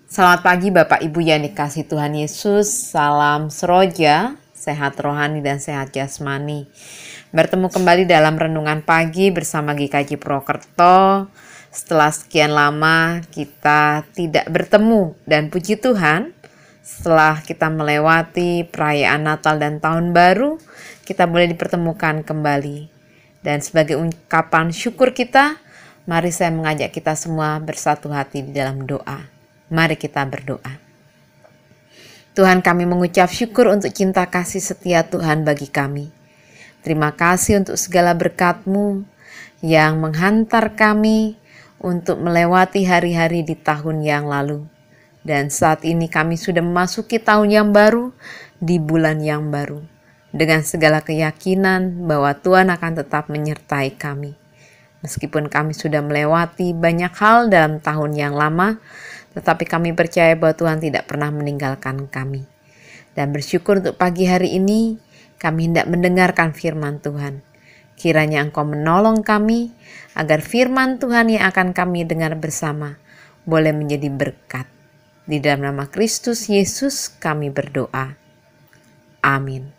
Selamat pagi Bapak Ibu yang dikasihi Tuhan Yesus. Salam seroja, sehat rohani dan sehat jasmani. Bertemu kembali dalam renungan pagi bersama GKJ Purwokerto. Setelah sekian lama kita tidak bertemu, dan puji Tuhan setelah kita melewati perayaan Natal dan Tahun Baru, kita boleh dipertemukan kembali. Dan sebagai ungkapan syukur kita, mari saya mengajak kita semua bersatu hati di dalam doa. Mari kita berdoa. Tuhan, kami mengucap syukur untuk cinta kasih setia Tuhan bagi kami. Terima kasih untuk segala berkat-Mu yang menghantar kami untuk melewati hari-hari di tahun yang lalu. Dan saat ini kami sudah memasuki tahun yang baru, di bulan yang baru. Dengan segala keyakinan bahwa Tuhan akan tetap menyertai kami. Meskipun kami sudah melewati banyak hal dalam tahun yang lama, tetapi kami percaya bahwa Tuhan tidak pernah meninggalkan kami. Dan bersyukur untuk pagi hari ini, kami hendak mendengarkan firman Tuhan. Kiranya Engkau menolong kami, agar firman Tuhan yang akan kami dengar bersama, boleh menjadi berkat. Di dalam nama Kristus Yesus kami berdoa. Amin.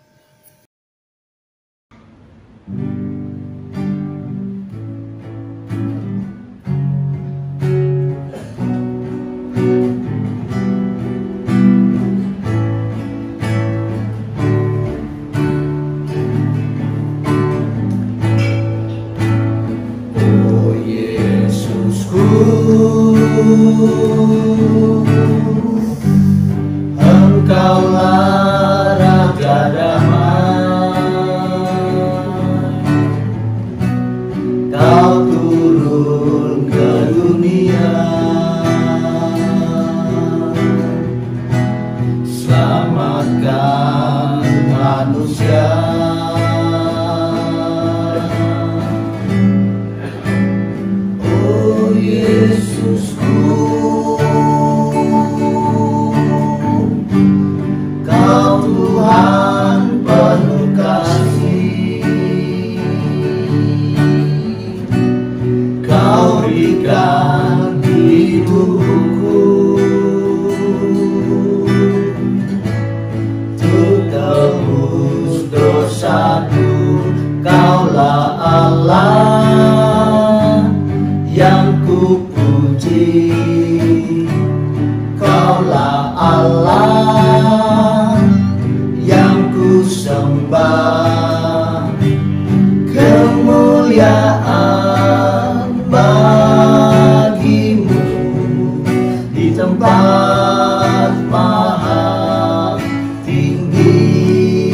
Engkaulah Raja damai, Kau turun ke dunia, selamatkan manusia. Oh Yesusku, Tuhan penuh kasih, Kau berikan hidupku untuk tebus dosaku. Kaulah Allah yang kupuji, Kaulah Allah yang ku sembah, kemuliaan bagimu di tempat maha tinggi,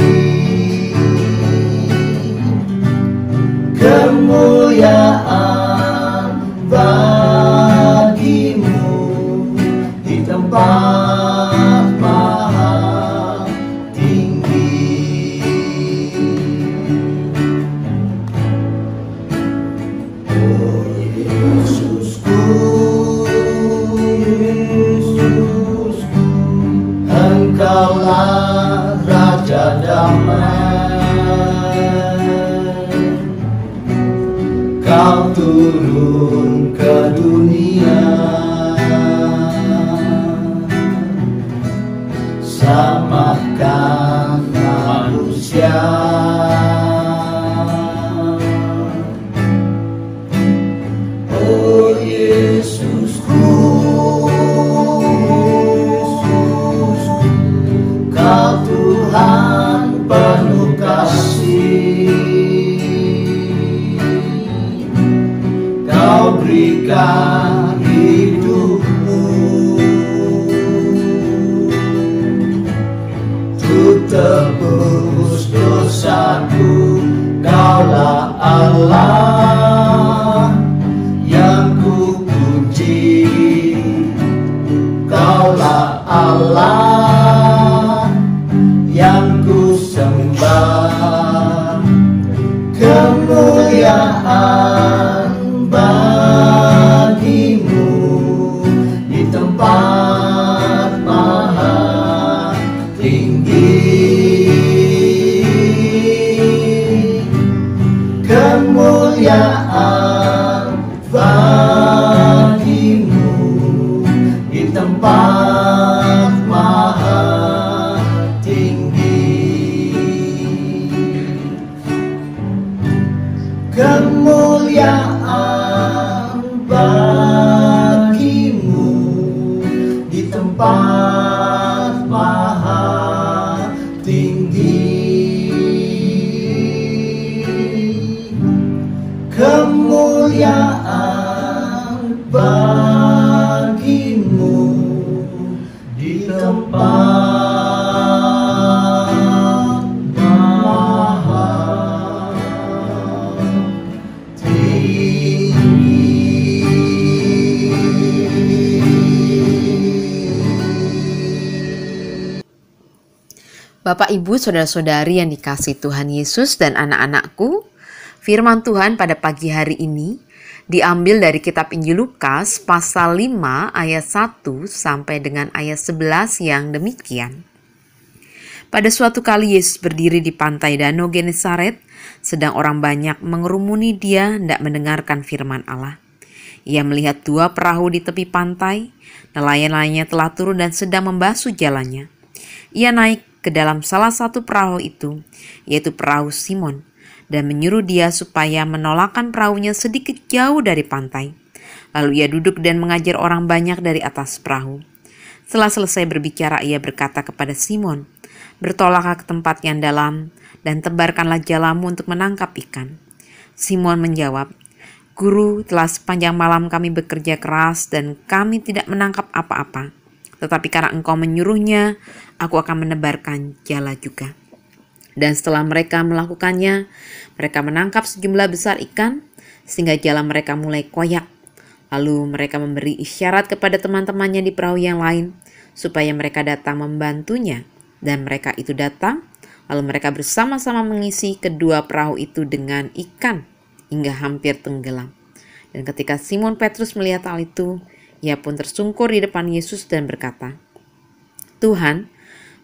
kemuliaan bagimu di tempat maha tinggi. Oh Yesusku, Engkaulah Raja damai, Kau turun ke dunia, selamatkan manusia. Oh Yesusku, Kau Tuhan penuh kasih, Kau berikan hidupmu untuk tebus dosaku. Kaulah Allah yang kupuji, Kaulah Allah yang ku sembah, kemuliaan bagimu di tempat maha tinggi, kemuliaan bagimu di tempat tempat maha tinggi. Kemuliaan bagimu di tempat maha tinggi. Kemuliaan bagimu di tempat maha Bapak, Ibu, Saudara-saudari yang dikasihi Tuhan Yesus dan anak-anakku, firman Tuhan pada pagi hari ini diambil dari kitab Injil Lukas pasal 5 ayat 1 sampai dengan ayat 11 yang demikian. Pada suatu kali Yesus berdiri di pantai Danau Genesaret, sedang orang banyak mengerumuni dia hendak mendengarkan firman Allah. Ia melihat 2 perahu di tepi pantai, nelayan-nelayannya telah turun dan sedang membasuh jalannya. Ia naik ke dalam salah satu perahu itu, yaitu perahu Simon, dan menyuruh dia supaya menolakkan perahunya sedikit jauh dari pantai. Lalu ia duduk dan mengajar orang banyak dari atas perahu. Setelah selesai berbicara, ia berkata kepada Simon, "Bertolaklah ke tempat yang dalam dan tebarkanlah jalamu untuk menangkap ikan." Simon menjawab, "Guru, telah sepanjang malam kami bekerja keras dan kami tidak menangkap apa-apa. Tetapi karena engkau menyuruhnya, aku akan menebarkan jala juga." Dan setelah mereka melakukannya, mereka menangkap sejumlah besar ikan, sehingga jala mereka mulai koyak. Lalu mereka memberi isyarat kepada teman-temannya di perahu yang lain, supaya mereka datang membantunya. Dan mereka itu datang, lalu mereka bersama-sama mengisi kedua perahu itu dengan ikan, hingga hampir tenggelam. Dan ketika Simon Petrus melihat hal itu, ia pun tersungkur di depan Yesus dan berkata, "Tuhan,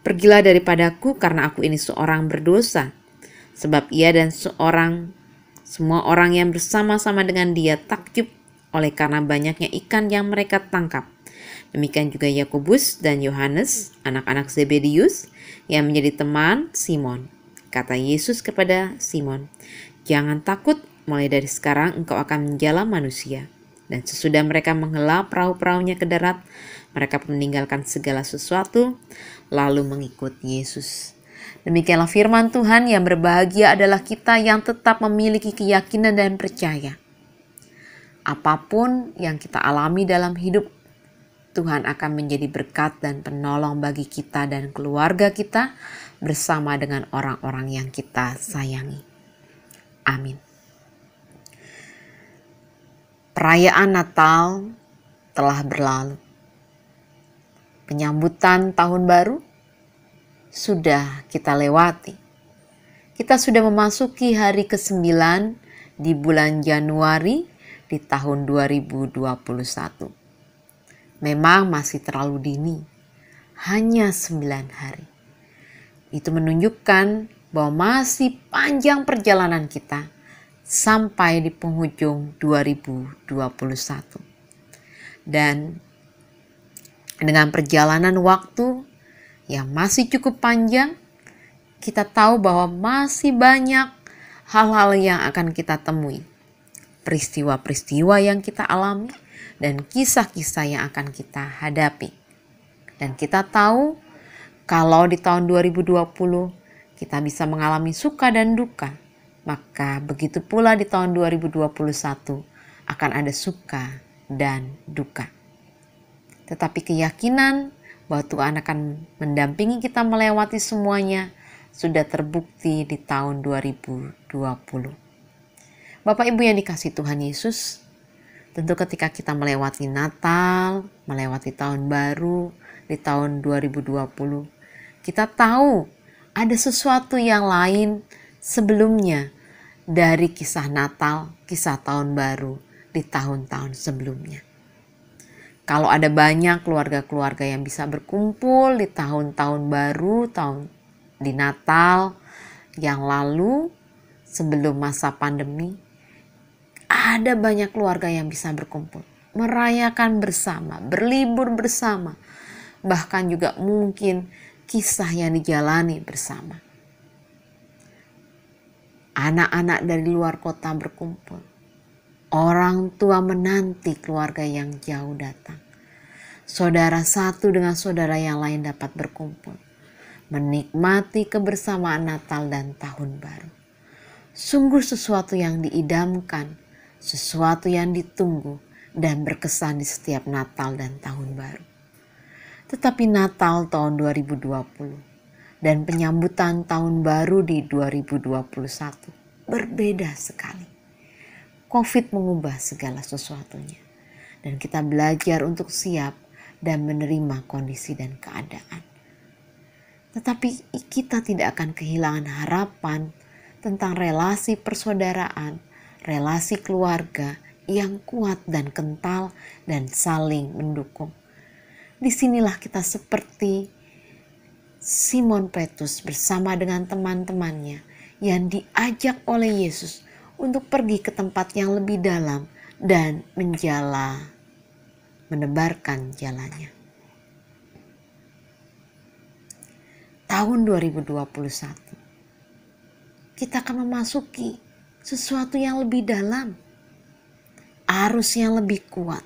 pergilah daripadaku karena aku ini seorang berdosa." Sebab ia dan semua orang yang bersama-sama dengan dia takjub oleh karena banyaknya ikan yang mereka tangkap. Demikian juga Yakobus dan Yohanes, anak-anak Zebedius, yang menjadi teman Simon. Kata Yesus kepada Simon, "Jangan takut, mulai dari sekarang engkau akan menjala manusia." Dan sesudah mereka menghela perahu-perahunya ke darat, mereka meninggalkan segala sesuatu, lalu mengikut Yesus. Demikianlah firman Tuhan. Yang berbahagia adalah kita yang tetap memiliki keyakinan dan percaya. Apapun yang kita alami dalam hidup, Tuhan akan menjadi berkat dan penolong bagi kita dan keluarga kita bersama dengan orang-orang yang kita sayangi. Amin. Perayaan Natal telah berlalu. Penyambutan tahun baru sudah kita lewati. Kita sudah memasuki hari ke-9 di bulan Januari di tahun 2021. Memang masih terlalu dini, hanya 9 hari. Itu menunjukkan bahwa masih panjang perjalanan kita sampai di penghujung 2021. Dan dengan perjalanan waktu yang masih cukup panjang, kita tahu bahwa masih banyak hal-hal yang akan kita temui. Peristiwa-peristiwa yang kita alami dan kisah-kisah yang akan kita hadapi. Dan kita tahu kalau di tahun 2020 kita bisa mengalami suka dan duka, maka begitu pula di tahun 2021 akan ada suka dan duka. Tetapi keyakinan bahwa Tuhan akan mendampingi kita melewati semuanya sudah terbukti di tahun 2020. Bapak Ibu yang dikasihi Tuhan Yesus, tentu ketika kita melewati Natal, melewati tahun baru di tahun 2020, kita tahu ada sesuatu yang lain sebelumnya dari kisah Natal, kisah tahun baru di tahun-tahun sebelumnya. Kalau ada banyak keluarga-keluarga yang bisa berkumpul di tahun-tahun baru, di Natal yang lalu sebelum masa pandemi, ada banyak keluarga yang bisa berkumpul, merayakan bersama, berlibur bersama, bahkan juga mungkin kisah yang dijalani bersama. Anak-anak dari luar kota berkumpul. Orang tua menanti keluarga yang jauh datang. Saudara satu dengan saudara yang lain dapat berkumpul, menikmati kebersamaan Natal dan Tahun Baru. Sungguh sesuatu yang diidamkan, sesuatu yang ditunggu dan berkesan di setiap Natal dan Tahun Baru. Tetapi Natal tahun 2020 dan penyambutan Tahun Baru di 2021 berbeda sekali. COVID mengubah segala sesuatunya dan kita belajar untuk siap dan menerima kondisi dan keadaan. Tetapi kita tidak akan kehilangan harapan tentang relasi persaudaraan, relasi keluarga yang kuat dan kental dan saling mendukung. Disinilah kita seperti Simon Petrus bersama dengan teman-temannya yang diajak oleh Yesus untuk pergi ke tempat yang lebih dalam dan menebarkan jalannya. Tahun 2021 kita akan memasuki sesuatu yang lebih dalam, arus yang lebih kuat,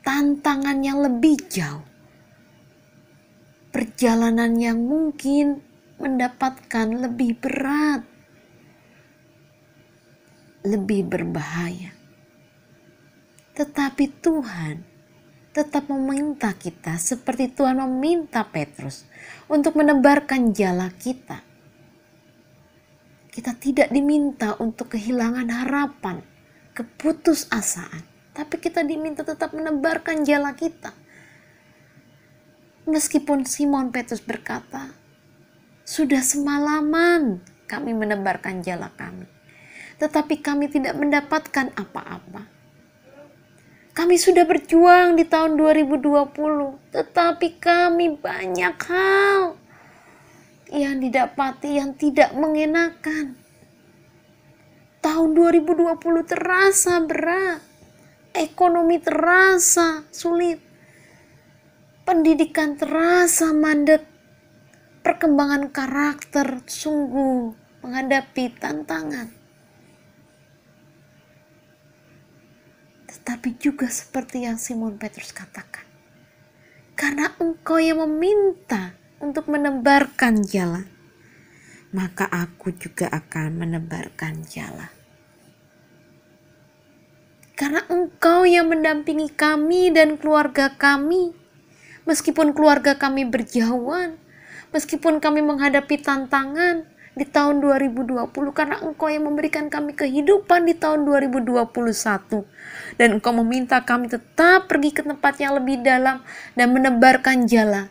tantangan yang lebih jauh, perjalanan yang mungkin mendapatkan lebih berat, lebih berbahaya. Tetapi Tuhan tetap meminta kita seperti Tuhan meminta Petrus untuk menebarkan jala kita. Kita tidak diminta untuk kehilangan harapan, keputusasaan, tapi kita diminta tetap menebarkan jala kita. Meskipun Simon Petrus berkata, sudah semalaman kami menebarkan jala kami, tetapi kami tidak mendapatkan apa-apa. Kami sudah berjuang di tahun 2020, tetapi kami banyak hal yang didapati yang tidak mengenakan. Tahun 2020 terasa berat, ekonomi terasa sulit, pendidikan terasa mandek, perkembangan karakter sungguh menghadapi tantangan. Tetapi juga seperti yang Simon Petrus katakan, karena engkau yang meminta untuk menebarkan jala, maka aku juga akan menebarkan jala. Karena engkau yang mendampingi kami dan keluarga kami, meskipun keluarga kami berjauhan, meskipun kami menghadapi tantangan di tahun 2020, karena engkau yang memberikan kami kehidupan di tahun 2021. Dan engkau meminta kami tetap pergi ke tempat yang lebih dalam dan menebarkan jala.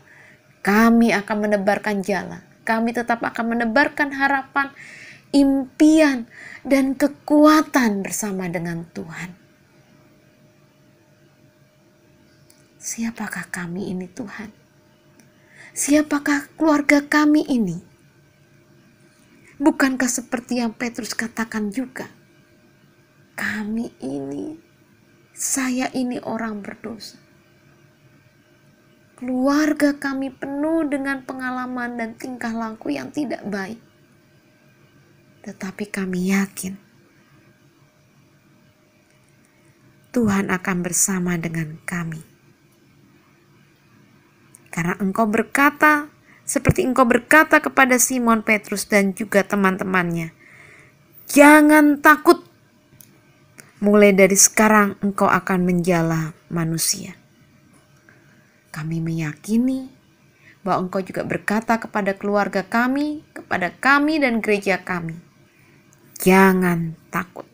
Kami akan menebarkan jala. Kami tetap akan menebarkan harapan, impian, dan kekuatan bersama dengan Tuhan. Siapakah kami ini Tuhan? Siapakah keluarga kami ini? Bukankah seperti yang Petrus katakan juga? Kami ini, saya ini orang berdosa. Keluarga kami penuh dengan pengalaman dan tingkah laku yang tidak baik. Tetapi kami yakin Tuhan akan bersama dengan kami. Karena engkau berkata, seperti engkau berkata kepada Simon Petrus dan juga teman-temannya, jangan takut, mulai dari sekarang engkau akan menjala manusia. Kami meyakini bahwa engkau juga berkata kepada keluarga kami, kepada kami dan gereja kami, jangan takut.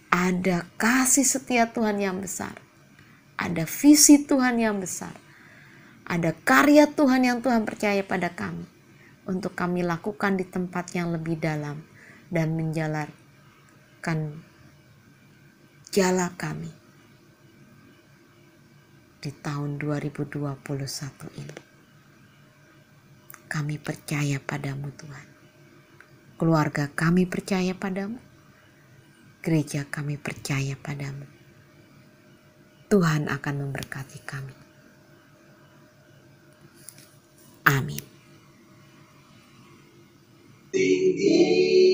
Ada kasih setia Tuhan yang besar, ada visi Tuhan yang besar, ada karya Tuhan yang Tuhan percaya pada kami untuk kami lakukan di tempat yang lebih dalam dan menjalankan jala kami di tahun 2021 ini. Kami percaya padamu Tuhan. Keluarga kami percaya padamu. Gereja kami percaya padamu. Tuhan akan memberkati kami. Amin. Tinggi